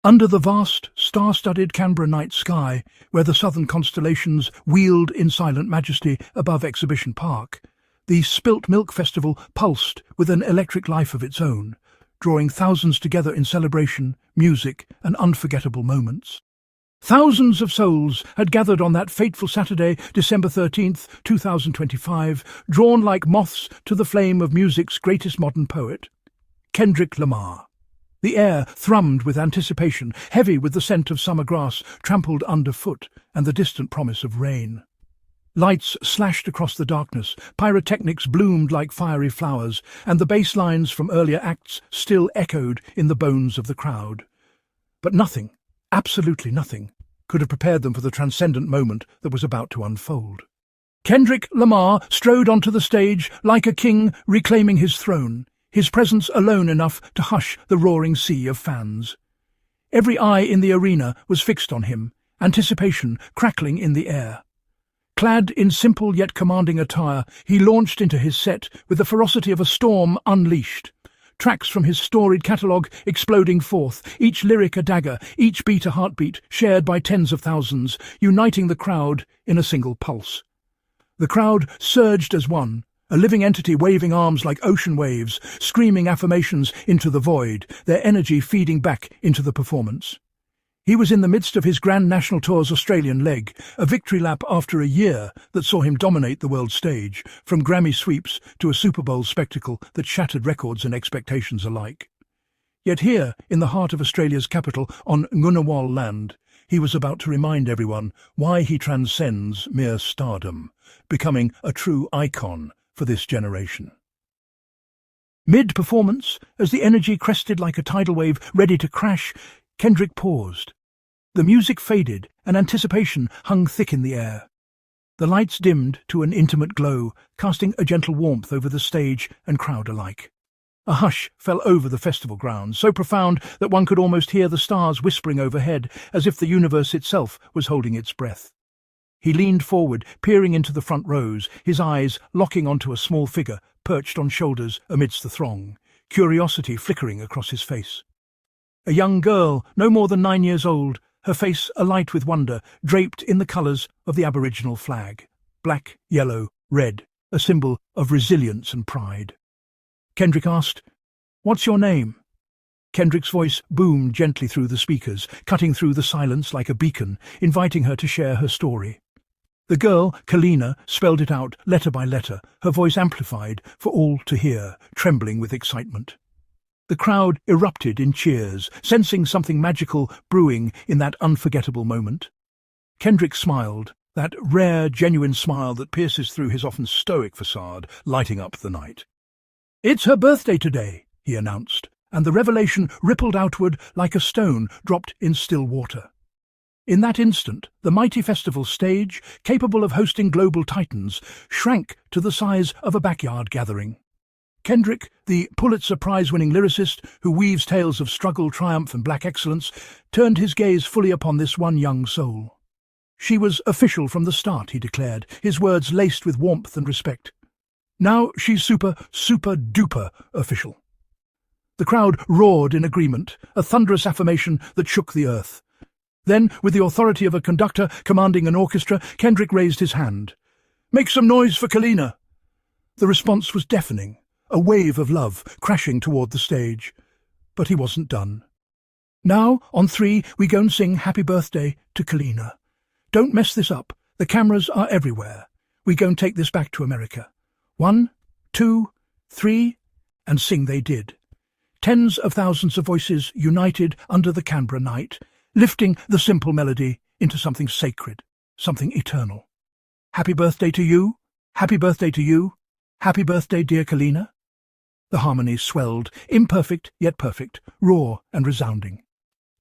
Under the vast, star-studded Canberra night sky, where the southern constellations wheeled in silent majesty above Exhibition Park, the Spilt Milk Festival pulsed with an electric life of its own, drawing thousands together in celebration, music, and unforgettable moments. Thousands of souls had gathered on that fateful Saturday, December 13th, 2025, drawn like moths to the flame of music's greatest modern poet, Kendrick Lamar. The air thrummed with anticipation, heavy with the scent of summer grass trampled underfoot and the distant promise of rain. Lights slashed across the darkness, pyrotechnics bloomed like fiery flowers, and the bass lines from earlier acts still echoed in the bones of the crowd. But nothing, absolutely nothing, could have prepared them for the transcendent moment that was about to unfold. Kendrick Lamar strode onto the stage like a king reclaiming his throne, his presence alone enough to hush the roaring sea of fans. Every eye in the arena was fixed on him, anticipation crackling in the air. Clad in simple yet commanding attire, he launched into his set with the ferocity of a storm unleashed. Tracks from his storied catalogue exploding forth, each lyric a dagger, each beat a heartbeat, shared by tens of thousands, uniting the crowd in a single pulse. The crowd surged as one, a living entity waving arms like ocean waves, screaming affirmations into the void, their energy feeding back into the performance. He was in the midst of his Grand National Tour's Australian leg, a victory lap after a year that saw him dominate the world stage, from Grammy sweeps to a Super Bowl spectacle that shattered records and expectations alike. Yet here, in the heart of Australia's capital, on Ngunnawal land, he was about to remind everyone why he transcends mere stardom, becoming a true icon for this generation. Mid-performance, as the energy crested like a tidal wave ready to crash, Kendrick paused. The music faded, and anticipation hung thick in the air. The lights dimmed to an intimate glow, casting a gentle warmth over the stage and crowd alike. A hush fell over the festival grounds, so profound that one could almost hear the stars whispering overhead, as if the universe itself was holding its breath. He leaned forward, peering into the front rows, his eyes locking onto a small figure perched on shoulders amidst the throng, curiosity flickering across his face. A young girl, no more than 9 years old, her face alight with wonder, draped in the colours of the Aboriginal flag, black, yellow, red, a symbol of resilience and pride. Kendrick asked, "What's your name?" Kendrick's voice boomed gently through the speakers, cutting through the silence like a beacon, inviting her to share her story. The girl, Kalina, spelled it out letter by letter, her voice amplified for all to hear, trembling with excitement. The crowd erupted in cheers, sensing something magical brewing in that unforgettable moment. Kendrick smiled, that rare, genuine smile that pierces through his often stoic facade, lighting up the night. "It's her birthday today," he announced, and the revelation rippled outward like a stone dropped in still water. In that instant, the mighty festival stage, capable of hosting global titans, shrank to the size of a backyard gathering. Kendrick, the Pulitzer Prize-winning lyricist who weaves tales of struggle, triumph and black excellence, turned his gaze fully upon this one young soul. "She was official from the start," he declared, his words laced with warmth and respect. "Now she's super duper official." The crowd roared in agreement, a thunderous affirmation that shook the earth. Then, with the authority of a conductor commanding an orchestra, Kendrick raised his hand. "Make some noise for Kalina." The response was deafening, a wave of love crashing toward the stage. But he wasn't done. "Now, on 3, we go and sing Happy Birthday to Kalina. Don't mess this up. The cameras are everywhere. We go and take this back to America. 1, 2, 3, and sing they did. Tens of thousands of voices united under the Canberra night, lifting the simple melody into something sacred, something eternal. Happy birthday to you, happy birthday to you, happy birthday, dear Kalina. The harmony swelled, imperfect yet perfect, raw and resounding.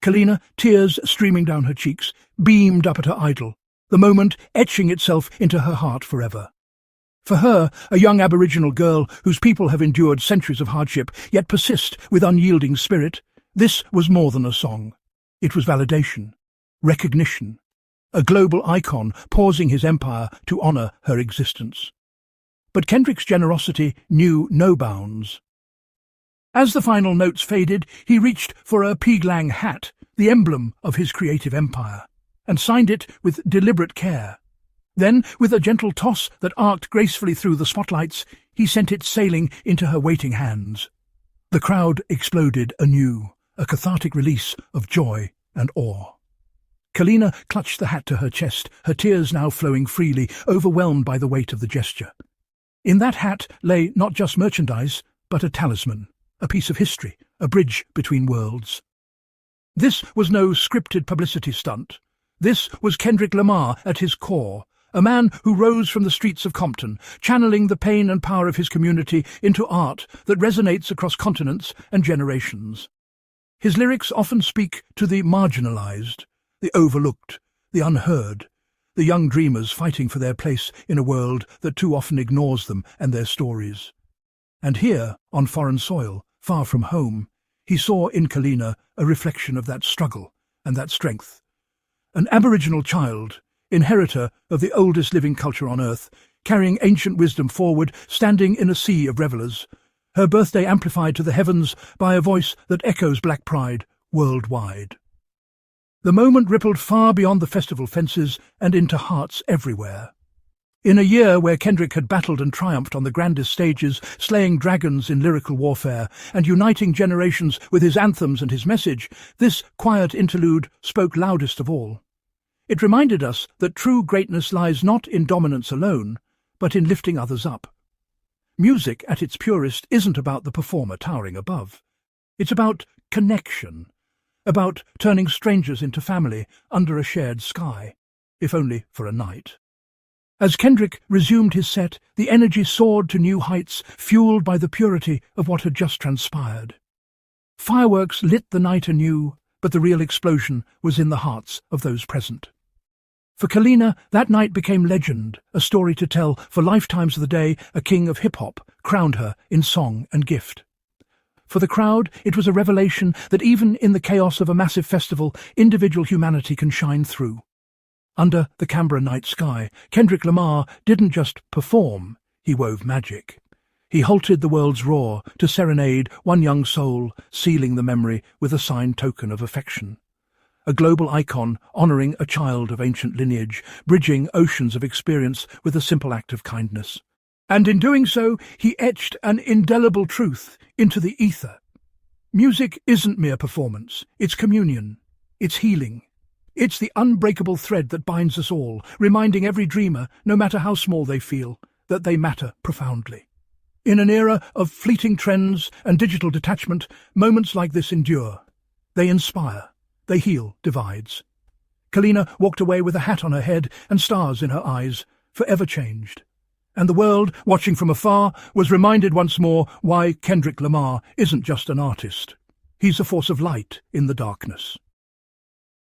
Kalina, tears streaming down her cheeks, beamed up at her idol, the moment etching itself into her heart forever. For her, a young Aboriginal girl whose people have endured centuries of hardship, yet persist with unyielding spirit, this was more than a song. It was validation, recognition, a global icon pausing his empire to honour her existence. But Kendrick's generosity knew no bounds. As the final notes faded, he reached for a piglang hat, the emblem of his creative empire, and signed it with deliberate care. Then, with a gentle toss that arced gracefully through the spotlights, he sent it sailing into her waiting hands. The crowd exploded anew, a cathartic release of joy and awe. Kalina clutched the hat to her chest, her tears now flowing freely, overwhelmed by the weight of the gesture. In that hat lay not just merchandise, but a talisman, a piece of history, a bridge between worlds. This was no scripted publicity stunt. This was Kendrick Lamar at his core, a man who rose from the streets of Compton, channeling the pain and power of his community into art that resonates across continents and generations. His lyrics often speak to the marginalized, the overlooked, the unheard, the young dreamers fighting for their place in a world that too often ignores them and their stories. And here, on foreign soil, far from home, he saw in Kalina a reflection of that struggle and that strength. An Aboriginal child, inheritor of the oldest living culture on earth, carrying ancient wisdom forward, standing in a sea of revellers, her birthday amplified to the heavens by a voice that echoes black pride worldwide. The moment rippled far beyond the festival fences and into hearts everywhere. In a year where Kendrick had battled and triumphed on the grandest stages, slaying dragons in lyrical warfare, and uniting generations with his anthems and his message, this quiet interlude spoke loudest of all. It reminded us that true greatness lies not in dominance alone, but in lifting others up. Music, at its purest, isn't about the performer towering above. It's about connection, about turning strangers into family under a shared sky, if only for a night. As Kendrick resumed his set, the energy soared to new heights, fueled by the purity of what had just transpired. Fireworks lit the night anew, but the real explosion was in the hearts of those present. For Kalina, that night became legend, a story to tell for lifetimes of the day a king of hip-hop crowned her in song and gift. For the crowd, it was a revelation that even in the chaos of a massive festival, individual humanity can shine through. Under the Canberra night sky, Kendrick Lamar didn't just perform, he wove magic. He halted the world's roar to serenade one young soul, sealing the memory with a signed token of affection. A global icon honouring a child of ancient lineage, bridging oceans of experience with a simple act of kindness. And in doing so, he etched an indelible truth into the ether. Music isn't mere performance, it's communion, it's healing. It's the unbreakable thread that binds us all, reminding every dreamer, no matter how small they feel, that they matter profoundly. In an era of fleeting trends and digital detachment, moments like this endure. They inspire, they heal divides. Kalina walked away with a hat on her head and stars in her eyes, forever changed. And the world, watching from afar, was reminded once more why Kendrick Lamar isn't just an artist. He's a force of light in the darkness.